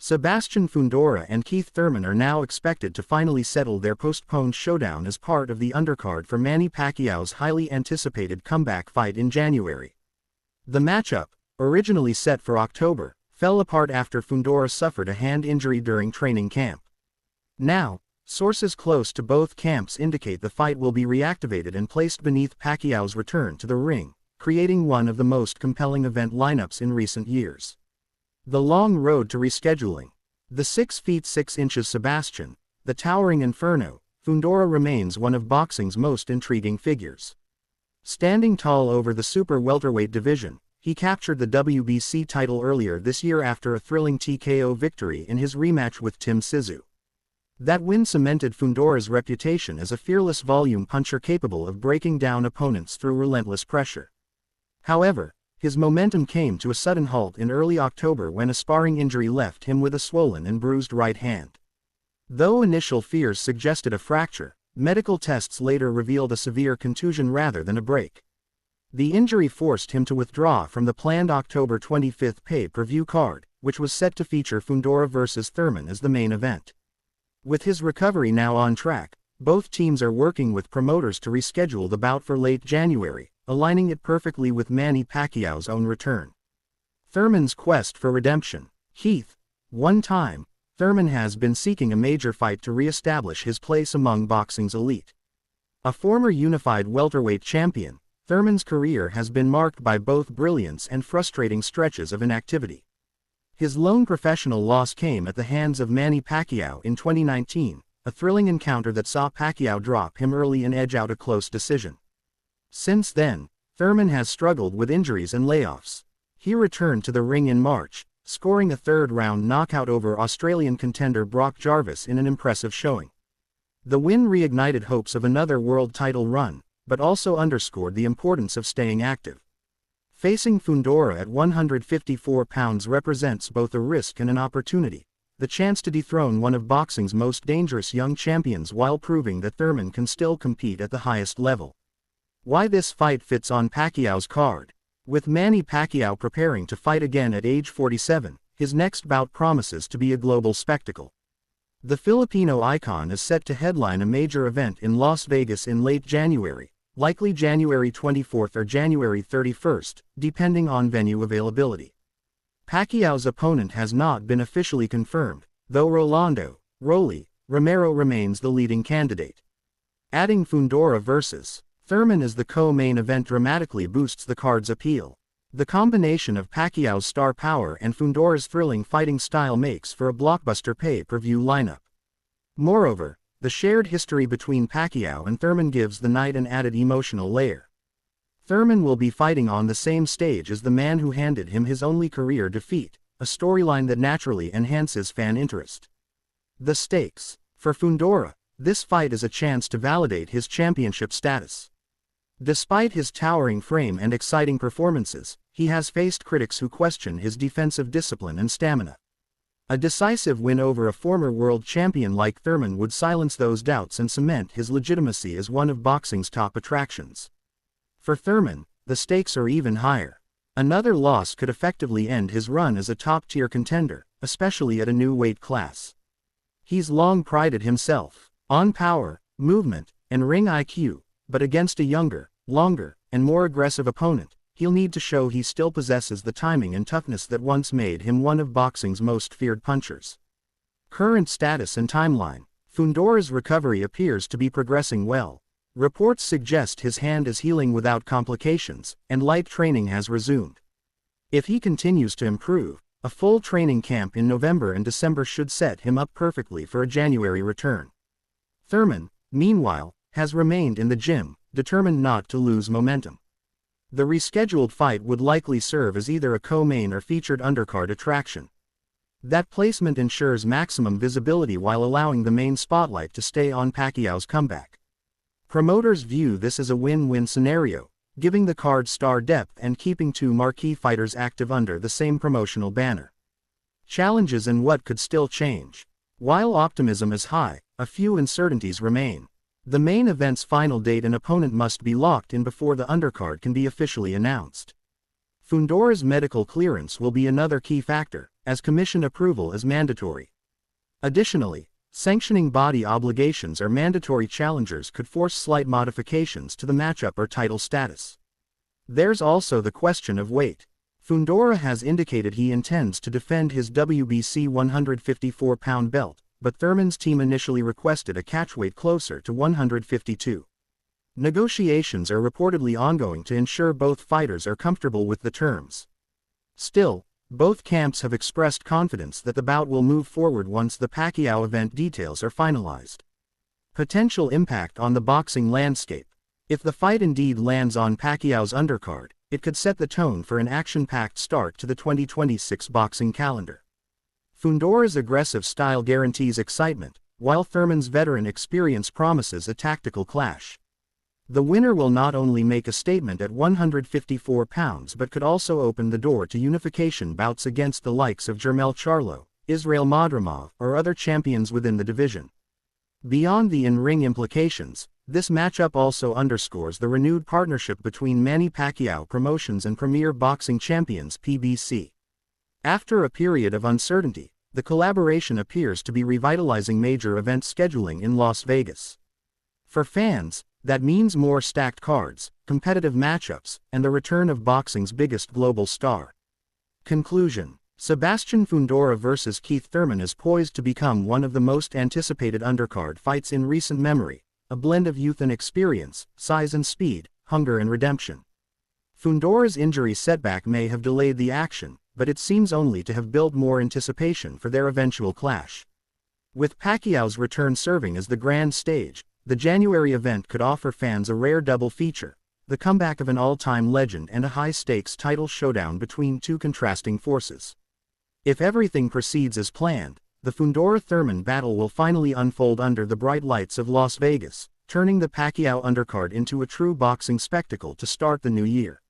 Sebastian Fundora and Thurman are now expected to finally settle their postponed showdown as part of the undercard for Manny Pacquiao's highly anticipated comeback fight in January. The matchup, originally set for October, fell apart after Fundora suffered a hand injury during training camp. Now, sources close to both camps indicate the fight will be reactivated and placed beneath Pacquiao's return to the ring, creating one of the most compelling event lineups in recent years. The long road to rescheduling. The 6 feet 6 inches Sebastian, the towering inferno, Fundora remains one of boxing's most intriguing figures. Standing tall over the super welterweight division, he captured the WBC title earlier this year after a thrilling TKO victory in his rematch with Tim Sissoko. That win cemented Fundora's reputation as a fearless volume puncher capable of breaking down opponents through relentless pressure. However, his momentum came to a sudden halt in early October when a sparring injury left him with a swollen and bruised right hand. Though initial fears suggested a fracture, medical tests later revealed a severe contusion rather than a break. The injury forced him to withdraw from the planned October 25 pay-per-view card, which was set to feature Fundora vs. Thurman as the main event. With his recovery now on track, both teams are working with promoters to reschedule the bout for late January, aligning it perfectly with Manny Pacquiao's own return. Thurman's quest for redemption. One time, Thurman has been seeking a major fight to re-establish his place among boxing's elite. A former unified welterweight champion, Thurman's career has been marked by both brilliance and frustrating stretches of inactivity. His lone professional loss came at the hands of Manny Pacquiao in 2019, a thrilling encounter that saw Pacquiao drop him early and edge out a close decision. Since then, Thurman has struggled with injuries and layoffs. He returned to the ring in March, scoring a third-round knockout over Australian contender Brock Jarvis in an impressive showing. The win reignited hopes of another world title run, but also underscored the importance of staying active. Facing Fundora at 154 pounds represents both a risk and an opportunity, the chance to dethrone one of boxing's most dangerous young champions while proving that Thurman can still compete at the highest level. Why this fight fits on Pacquiao's card. With Manny Pacquiao preparing to fight again at age 47, his next bout promises to be a global spectacle. The Filipino icon is set to headline a major event in Las Vegas in late January, likely January 24 or January 31, depending on venue availability. Pacquiao's opponent has not been officially confirmed, though Rolando Romero remains the leading candidate. Adding Fundora vs. Thurman as the co-main event dramatically boosts the card's appeal. The combination of Pacquiao's star power and Fundora's thrilling fighting style makes for a blockbuster pay-per-view lineup. Moreover, the shared history between Pacquiao and Thurman gives the night an added emotional layer. Thurman will be fighting on the same stage as the man who handed him his only career defeat, a storyline that naturally enhances fan interest. The stakes. For Fundora, this fight is a chance to validate his championship status. Despite his towering frame and exciting performances, he has faced critics who question his defensive discipline and stamina. A decisive win over a former world champion like Thurman would silence those doubts and cement his legitimacy as one of boxing's top attractions. For Thurman, the stakes are even higher. Another loss could effectively end his run as a top-tier contender, especially at a new weight class. He's long prided himself on power, movement, and ring IQ, but against a younger, longer, and more aggressive opponent, he'll need to show he still possesses the timing and toughness that once made him one of boxing's most feared punchers. Current status and timeline. Fundora's recovery appears to be progressing well. Reports suggest his hand is healing without complications, and light training has resumed. If he continues to improve, a full training camp in November and December should set him up perfectly for a January return. Thurman, meanwhile, has remained in the gym, determined not to lose momentum. The rescheduled fight would likely serve as either a co-main or featured undercard attraction. That placement ensures maximum visibility while allowing the main spotlight to stay on Pacquiao's comeback. Promoters view this as a win-win scenario, giving the card star depth and keeping two marquee fighters active under the same promotional banner. Challenges and what could still change. While optimism is high, a few uncertainties remain. The main event's final date and opponent must be locked in before the undercard can be officially announced. Fundora's medical clearance will be another key factor, as commission approval is mandatory. Additionally, sanctioning body obligations or mandatory challengers could force slight modifications to the matchup or title status. There's also the question of weight. Fundora has indicated he intends to defend his WBC 154-pound belt, but Thurman's team initially requested a catchweight closer to 152. Negotiations are reportedly ongoing to ensure both fighters are comfortable with the terms. Still, both camps have expressed confidence that the bout will move forward once the Pacquiao event details are finalized. Potential impact on the boxing landscape. If the fight indeed lands on Pacquiao's undercard, it could set the tone for an action-packed start to the 2026 boxing calendar. Fundora's aggressive style guarantees excitement, while Thurman's veteran experience promises a tactical clash. The winner will not only make a statement at 154 pounds but could also open the door to unification bouts against the likes of Jermell Charlo, Israil Madrimov, or other champions within the division. Beyond the in-ring implications, this matchup also underscores the renewed partnership between Manny Pacquiao Promotions and Premier Boxing Champions (PBC). After a period of uncertainty, the collaboration appears to be revitalizing major event scheduling in Las Vegas. For fans, that means more stacked cards, competitive matchups, and the return of boxing's biggest global star. Conclusion: Sebastian Fundora vs. Keith Thurman is poised to become one of the most anticipated undercard fights in recent memory, a blend of youth and experience, size and speed, hunger and redemption. Fundora's injury setback may have delayed the action, but it seems only to have built more anticipation for their eventual clash. With Pacquiao's return serving as the grand stage, the January event could offer fans a rare double feature: the comeback of an all-time legend and a high-stakes title showdown between two contrasting forces. If everything proceeds as planned, the Fundora-Thurman battle will finally unfold under the bright lights of Las Vegas, turning the Pacquiao undercard into a true boxing spectacle to start the new year.